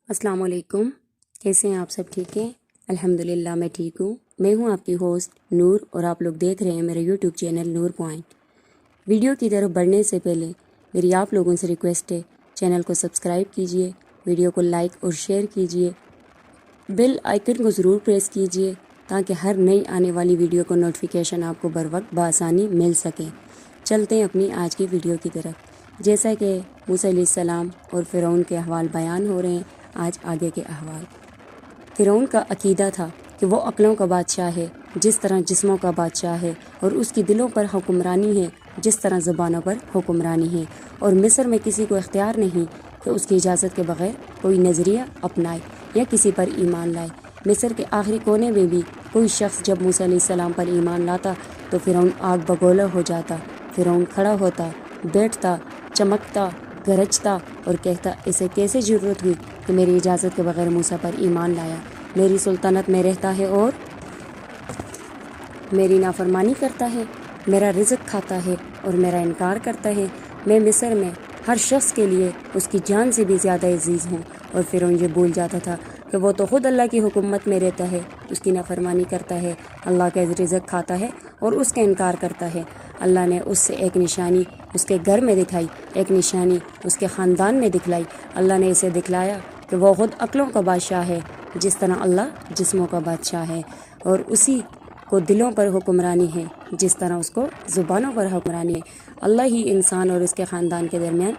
السلام علیکم، کیسے ہیں آپ سب؟ ٹھیک ہیں؟ الحمدللہ میں ٹھیک ہوں۔ میں ہوں آپ کی ہوسٹ نور اور آپ لوگ دیکھ رہے ہیں میرے یوٹیوب چینل نور پوائنٹ۔ ویڈیو کی طرف بڑھنے سے پہلے میری آپ لوگوں سے ریکویسٹ ہے، چینل کو سبسکرائب کیجئے، ویڈیو کو لائک اور شیئر کیجئے، بیل آئیکن کو ضرور پریس کیجئے تاکہ ہر نئی آنے والی ویڈیو کو نوٹیفیکیشن آپ کو بر وقت بآسانی مل سکے۔ چلتے ہیں اپنی آج کی ویڈیو کی طرف۔ جیسا کہ موسیٰ علیہ السلام اور فرعون کے احوال بیان ہو رہے ہیں، آج آگے کے احوال۔ فرعون کا عقیدہ تھا کہ وہ عقلوں کا بادشاہ ہے جس طرح جسموں کا بادشاہ ہے، اور اس کی دلوں پر حکمرانی ہے جس طرح زبانوں پر حکمرانی ہے، اور مصر میں کسی کو اختیار نہیں کہ اس کی اجازت کے بغیر کوئی نظریہ اپنائے یا کسی پر ایمان لائے۔ مصر کے آخری کونے میں بھی کوئی شخص جب موسیٰ علیہ السلام پر ایمان لاتا تو فرعون آگ بگولا ہو جاتا۔ فرعون کھڑا ہوتا، بیٹھتا، چمکتا، گرجتا اور کہتا، اسے کیسے جرأت ہوئی کہ میری اجازت کے بغیر موسیٰ پر ایمان لایا، میری سلطنت میں رہتا ہے اور میری نافرمانی کرتا ہے، میرا رزق کھاتا ہے اور میرا انکار کرتا ہے۔ میں مصر میں ہر شخص کے لیے اس کی جان سے بھی زیادہ عزیز ہوں۔ اور فرعون یہ بھول جاتا تھا کہ وہ تو خود اللہ کی حکومت میں رہتا ہے، اس کی نافرمانی کرتا ہے، اللہ کا رزق کھاتا ہے اور اس کا انکار کرتا ہے۔ اللہ نے اس سے ایک نشانی اس کے گھر میں دکھائی، ایک نشانی اس کے خاندان میں دکھلائی۔ اللہ نے اسے دکھلایا کہ وہ خود عقلوں کا بادشاہ ہے جس طرح اللہ جسموں کا بادشاہ ہے، اور اسی کو دلوں پر حکمرانی ہے جس طرح اس کو زبانوں پر حکمرانی ہے۔ اللہ ہی انسان اور اس کے خاندان کے درمیان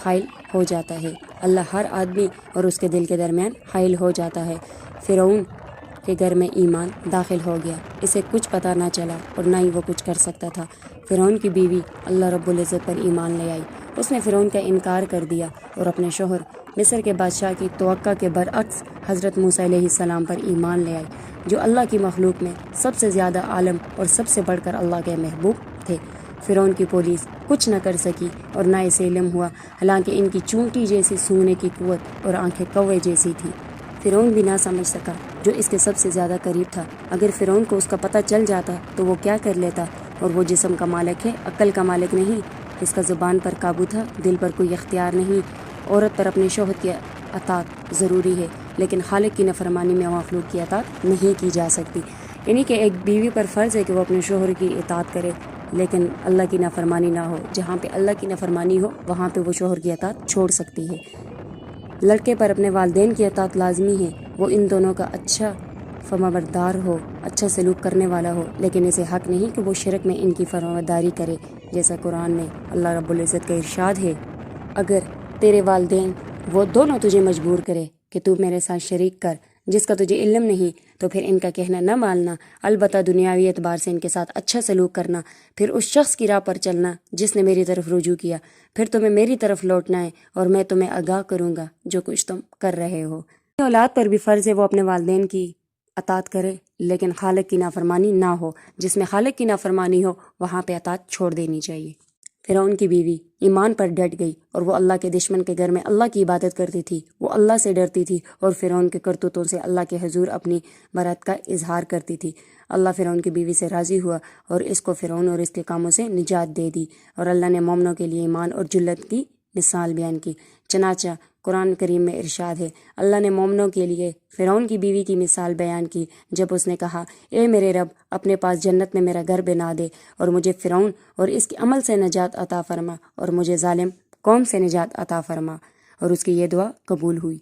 حائل ہو جاتا ہے، اللہ ہر آدمی اور اس کے دل کے درمیان حائل ہو جاتا ہے۔ فرعون کے گھر میں ایمان داخل ہو گیا، اسے کچھ پتہ نہ چلا اور نہ ہی وہ کچھ کر سکتا تھا۔ فرعون کی بیوی اللہ رب العزت پر ایمان لے آئی، اس نے فرعون کا انکار کر دیا اور اپنے شوہر مصر کے بادشاہ کی توقع کے برعکس حضرت موسیٰ علیہ السلام پر ایمان لے آئی، جو اللہ کی مخلوق میں سب سے زیادہ عالم اور سب سے بڑھ کر اللہ کے محبوب تھے۔ فرعون کی پولیس کچھ نہ کر سکی اور نہ اسے علم ہوا، حالانکہ ان کی چونٹی جیسی سونگنے کی قوت اور آنکھیں کوے جیسی تھی۔ فرعون بھی نہ سمجھ سکا جو اس کے سب سے زیادہ قریب تھا۔ اگر فرعون کو اس کا پتہ چل جاتا تو وہ کیا کر لیتا، اور وہ جسم کا مالک ہے، عقل کا مالک نہیں۔ اس کا زبان پر قابو تھا، دل پر کوئی اختیار نہیں۔ عورت پر اپنے شوہر کی اطاعت ضروری ہے، لیکن خالق کی نافرمانی میں مخلوق کی اطاعت نہیں کی جا سکتی۔ یعنی کہ ایک بیوی پر فرض ہے کہ وہ اپنے شوہر کی اطاعت کرے، لیکن اللہ کی نافرمانی نہ ہو۔ جہاں پہ اللہ کی نافرمانی ہو وہاں پہ وہ شوہر کی اطاعت چھوڑ سکتی ہے۔ لڑکے پر اپنے والدین کی اطاعت لازمی ہے، وہ ان دونوں کا اچھا فرمانبردار ہو، اچھا سلوک کرنے والا ہو، لیکن اسے حق نہیں کہ وہ شرک میں ان کی فرمانبرداری کرے، جیسا قرآن میں اللہ رب العزت کا ارشاد ہے، اگر تیرے والدین وہ دونوں تجھے مجبور کرے کہ تو میرے ساتھ شریک کر جس کا تجھے علم نہیں، تو پھر ان کا کہنا نہ ماننا، البتہ دنیاوی اعتبار سے ان کے ساتھ اچھا سلوک کرنا، پھر اس شخص کی راہ پر چلنا جس نے میری طرف رجوع کیا، پھر تمہیں میری طرف لوٹنا ہے اور میں تمہیں آگاہ کروں گا جو کچھ تم کر رہے ہو۔ اولاد پر بھی فرض ہے وہ اپنے والدین کی اطاعت کرے، لیکن خالق کی نافرمانی نہ ہو۔ جس میں خالق کی نافرمانی ہو وہاں پہ اطاعت چھوڑ دینی چاہیے۔ فرعون کی بیوی ایمان پر ڈٹ گئی اور وہ اللہ کے دشمن کے گھر میں اللہ کی عبادت کرتی تھی، وہ اللہ سے ڈرتی تھی اور فرعون کے کرتوتوں سے اللہ کے حضور اپنی برات کا اظہار کرتی تھی۔ اللہ فرعون کی بیوی سے راضی ہوا اور اس کو فرعون اور اس کے کاموں سے نجات دے دی، اور اللہ نے مومنوں کے لیے ایمان اور جلت کی مثال بیان کی۔ چنانچہ قرآن کریم میں ارشاد ہے، اللہ نے مومنوں کے لیے فرعون کی بیوی کی مثال بیان کی جب اس نے کہا، اے میرے رب، اپنے پاس جنت میں میرا گھر بنا دے اور مجھے فرعون اور اس کے عمل سے نجات عطا فرما اور مجھے ظالم قوم سے نجات عطا فرما، اور اس کی یہ دعا قبول ہوئی۔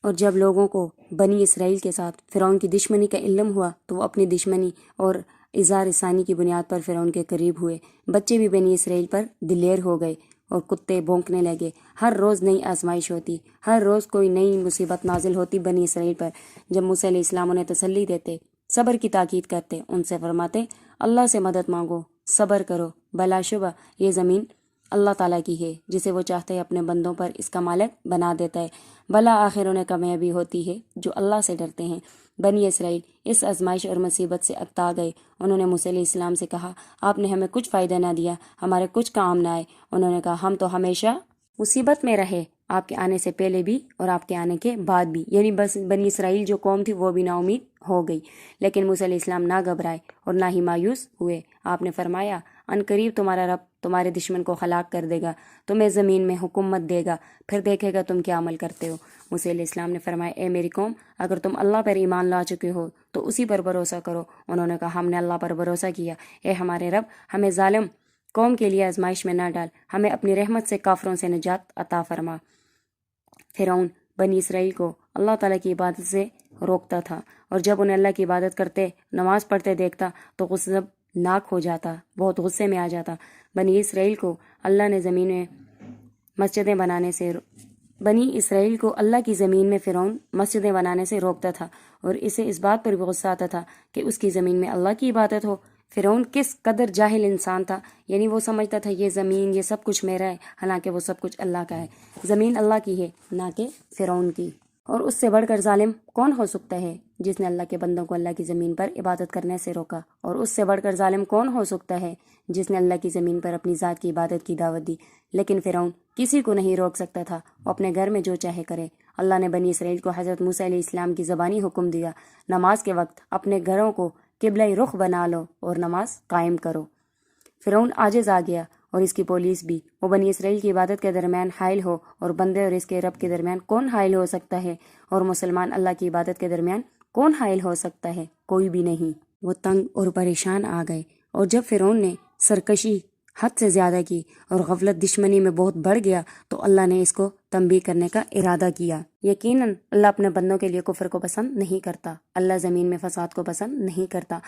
اور جب لوگوں کو بنی اسرائیل کے ساتھ فرعون کی دشمنی کا علم ہوا تو وہ اپنی دشمنی اور اظہار ثانی کی بنیاد پر فرعون کے قریب ہوئے۔ بچے بھی بنی اسرائیل پر دلیر ہو گئے اور کتے بھونکنے لگے۔ ہر روز نئی آزمائش ہوتی، ہر روز کوئی نئی مصیبت نازل ہوتی بنی اسرائیل پر۔ جب موسیٰ علیہ السلام انہیں تسلی دیتے، صبر کی تاکید کرتے، ان سے فرماتے، اللہ سے مدد مانگو، صبر کرو، بلا شبہ یہ زمین اللہ تعالیٰ کی ہے، جسے وہ چاہتے اپنے بندوں پر اس کا مالک بنا دیتا ہے۔ بلا آخر انہیں کامیابی ہوتی ہے جو اللہ سے ڈرتے ہیں۔ بنی اسرائیل اس آزمائش اور مصیبت سے اکتا گئے۔ انہوں نے موسیٰ علیہ السلام سے کہا، آپ نے ہمیں کچھ فائدہ نہ دیا، ہمارے کچھ کام نہ آئے۔ انہوں نے کہا، ہم تو ہمیشہ مصیبت میں رہے، آپ کے آنے سے پہلے بھی اور آپ کے آنے کے بعد بھی۔ یعنی بس بنی اسرائیل جو قوم تھی وہ بھی نا امید ہو گئی، لیکن موسیٰ علیہ السلام نہ گھبرائے اور نہ ہی مایوس ہوئے۔ آپ نے فرمایا، ان قریب تمہارا رب تمہارے دشمن کو ہلاک کر دے گا، تمہیں زمین میں حکومت دے گا، پھر دیکھے گا تم کیا عمل کرتے ہو۔ موسیٰ علیہ السلام نے فرمایا، اے میری قوم، اگر تم اللہ پر ایمان لا چکے ہو تو اسی پر بھروسہ کرو۔ انہوں نے کہا، ہم نے اللہ پر بھروسہ کیا۔ اے ہمارے رب، ہمیں ظالم قوم کے لیے آزمائش میں نہ ڈال، ہمیں اپنی رحمت سے کافروں سے نجات عطا فرما۔ فرعون بنی اسرائیل کو اللہ تعالیٰ کی عبادت سے روکتا تھا، اور جب انہیں اللہ کی عبادت کرتے، نماز پڑھتے دیکھتا تو غضب ناک ہو جاتا، بہت غصے میں آ جاتا۔ بنی اسرائیل کو اللہ کی زمین میں فرعون مسجدیں بنانے سے روکتا تھا، اور اسے اس بات پر بھی غصہ آتا تھا کہ اس کی زمین میں اللہ کی عبادت ہو۔ فرعون کس قدر جاہل انسان تھا، یعنی وہ سمجھتا تھا یہ زمین، یہ سب کچھ میرا ہے، حالانکہ وہ سب کچھ اللہ کا ہے۔ زمین اللہ کی ہے، نہ کہ فرعون کی۔ اور اس سے بڑھ کر ظالم کون ہو سکتا ہے جس نے اللہ کے بندوں کو اللہ کی زمین پر عبادت کرنے سے روکا؟ اور اس سے بڑھ کر ظالم کون ہو سکتا ہے جس نے اللہ کی زمین پر اپنی ذات کی عبادت کی دعوت دی؟ لیکن فرعون کسی کو نہیں روک سکتا تھا، وہ اپنے گھر میں جو چاہے کرے۔ اللہ نے بنی اسرائیل کو حضرت موسیٰ علیہ السلام کی زبانی حکم دیا، نماز کے وقت اپنے گھروں کو قبلہ رخ بنا لو اور نماز قائم کرو۔ فرعون عاجز آ گیا، اور اس کی پولیس بھی۔ وہ بنی اسرائیل کی عبادت کے درمیان حائل ہو، اور بندے اور اس کے رب کے درمیان کون حائل ہو سکتا ہے؟ اور مسلمان اللہ کی عبادت کے درمیان کون حائل ہو سکتا ہے؟ کوئی بھی نہیں۔ وہ تنگ اور پریشان آ گئے، اور جب فرعون نے سرکشی حد سے زیادہ کی اور غفلت دشمنی میں بہت بڑھ گیا تو اللہ نے اس کو تنبیہ کرنے کا ارادہ کیا۔ یقیناً اللہ اپنے بندوں کے لیے کفر کو پسند نہیں کرتا، اللہ زمین میں فساد کو پسند نہیں کرتا۔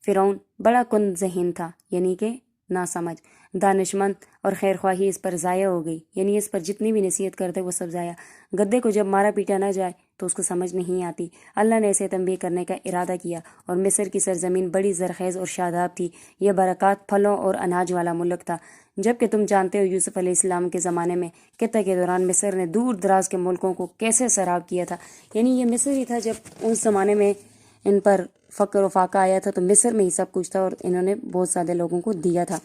فرعون بڑا کند ذہین تھا، یعنی کہ نہ سمجھ، دانشمند اور خیر خواہی اس پر ضائع ہو گئی، یعنی اس پر جتنی بھی نصیحت کرتے وہ سب ضائع۔ گدے کو جب مارا پیٹا نہ جائے تو اس کو سمجھ نہیں آتی۔ اللہ نے اسے تنبیہ کرنے کا ارادہ کیا، اور مصر کی سرزمین بڑی زرخیز اور شاداب تھی، یہ برکات، پھلوں اور اناج والا ملک تھا۔ جبکہ تم جانتے ہو یوسف علیہ السلام کے زمانے میں قحط کے دوران مصر نے دور دراز کے ملکوں کو کیسے سیراب کیا تھا، یعنی یہ مصر ہی تھا جب اس زمانے میں ان پر فقر و فاقہ آیا تھا تو مصر میں ہی سب کچھ تھا، اور انہوں نے بہت زیادہ لوگوں کو دیا تھا۔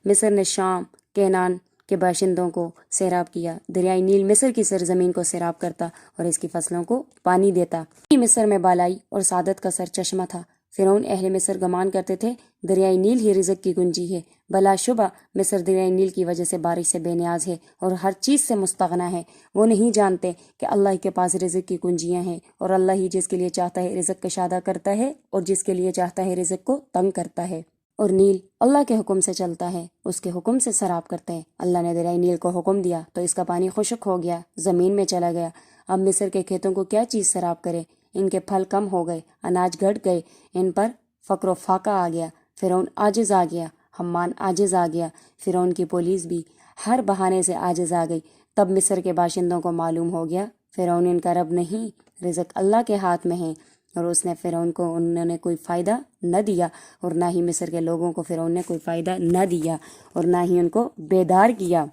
مصر نے شام، کینان کے باشندوں کو سیراب کیا۔ دریائے نیل مصر کی سرزمین کو سیراب کرتا اور اس کی فصلوں کو پانی دیتا۔ مصر میں بالائی اور سعادت کا سر چشمہ تھا۔ فرعون اہل مصر گمان کرتے تھے دریائے نیل ہی رزق کی کنجی ہے۔ بلا شبہ مصر دریائے نیل کی وجہ سے بارش سے بے نیاز ہے اور ہر چیز سے مستغنا ہے۔ وہ نہیں جانتے کہ اللہ کے پاس رزق کی کنجیاں ہیں، اور اللہ ہی جس کے لیے چاہتا ہے رزق کشادہ کرتا ہے اور جس کے لیے چاہتا ہے رزق کو تنگ کرتا ہے۔ اور نیل اللہ کے حکم سے چلتا ہے، اس کے حکم سے سراب کرتا ہے۔ اللہ نے دریائے نیل کو حکم دیا تو اس کا پانی خشک ہو گیا، زمین میں چلا گیا۔ اب مصر کے کھیتوں کو کیا چیز سراب کرے؟ ان کے پھل کم ہو گئے، اناج گھٹ گئے، ان پر فقر و فاقہ آ گیا۔ فرعون عاجز آ گیا، حمان عاجز آ گیا، فرعون کی پولیس بھی ہر بہانے سے عاجز آ گئی۔ تب مصر کے باشندوں کو معلوم ہو گیا فرعون ان کا رب نہیں، رزق اللہ کے ہاتھ میں ہے، اور اس نے فرعون کو انہوں نے کوئی فائدہ نہ دیا، اور نہ ہی مصر کے لوگوں کو فرعون نے کوئی فائدہ نہ دیا، اور نہ ہی ان کو بیدار کیا۔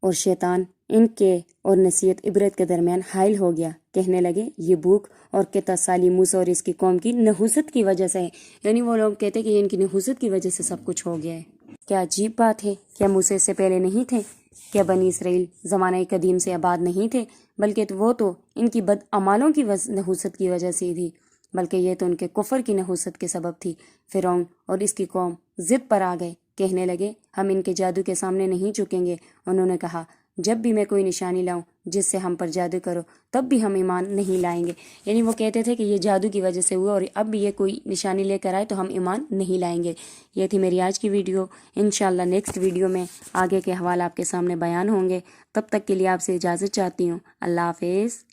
اور شیطان ان کے اور نصیحت عبرت کے درمیان حائل ہو گیا۔ کہنے لگے یہ بھوک اور قطع سالی موسیٰ اور اس کی قوم کی نحوست کی وجہ سے ہے، یعنی وہ لوگ کہتے کہ ان کی نحوست کی وجہ سے سب کچھ ہو گیا ہے۔ کیا عجیب بات ہے، کیا موسیٰ اس سے پہلے نہیں تھے؟ کیا بنی اسرائیل زمانہ قدیم سے آباد نہیں تھے؟ بلکہ وہ تو ان کی بد اعمالوں کی نحوست کی وجہ سے تھی، بلکہ یہ تو ان کے کفر کی نحوست کے سبب تھی۔ فرعون اور اس کی قوم ضد پر آ گئے، کہنے لگے ہم ان کے جادو کے سامنے نہیں جھکیں گے۔ انہوں نے کہا جب بھی میں کوئی نشانی لاؤں جس سے ہم پر جادو کرو تب بھی ہم ایمان نہیں لائیں گے، یعنی وہ کہتے تھے کہ یہ جادو کی وجہ سے ہوا، اور اب بھی یہ کوئی نشانی لے کر آئے تو ہم ایمان نہیں لائیں گے۔ یہ تھی میری آج کی ویڈیو۔ انشاءاللہ نیکسٹ ویڈیو میں آگے کے حوالے آپ کے سامنے بیان ہوں گے۔ تب تک کے لیے آپ سے اجازت چاہتی ہوں۔ اللہ حافظ۔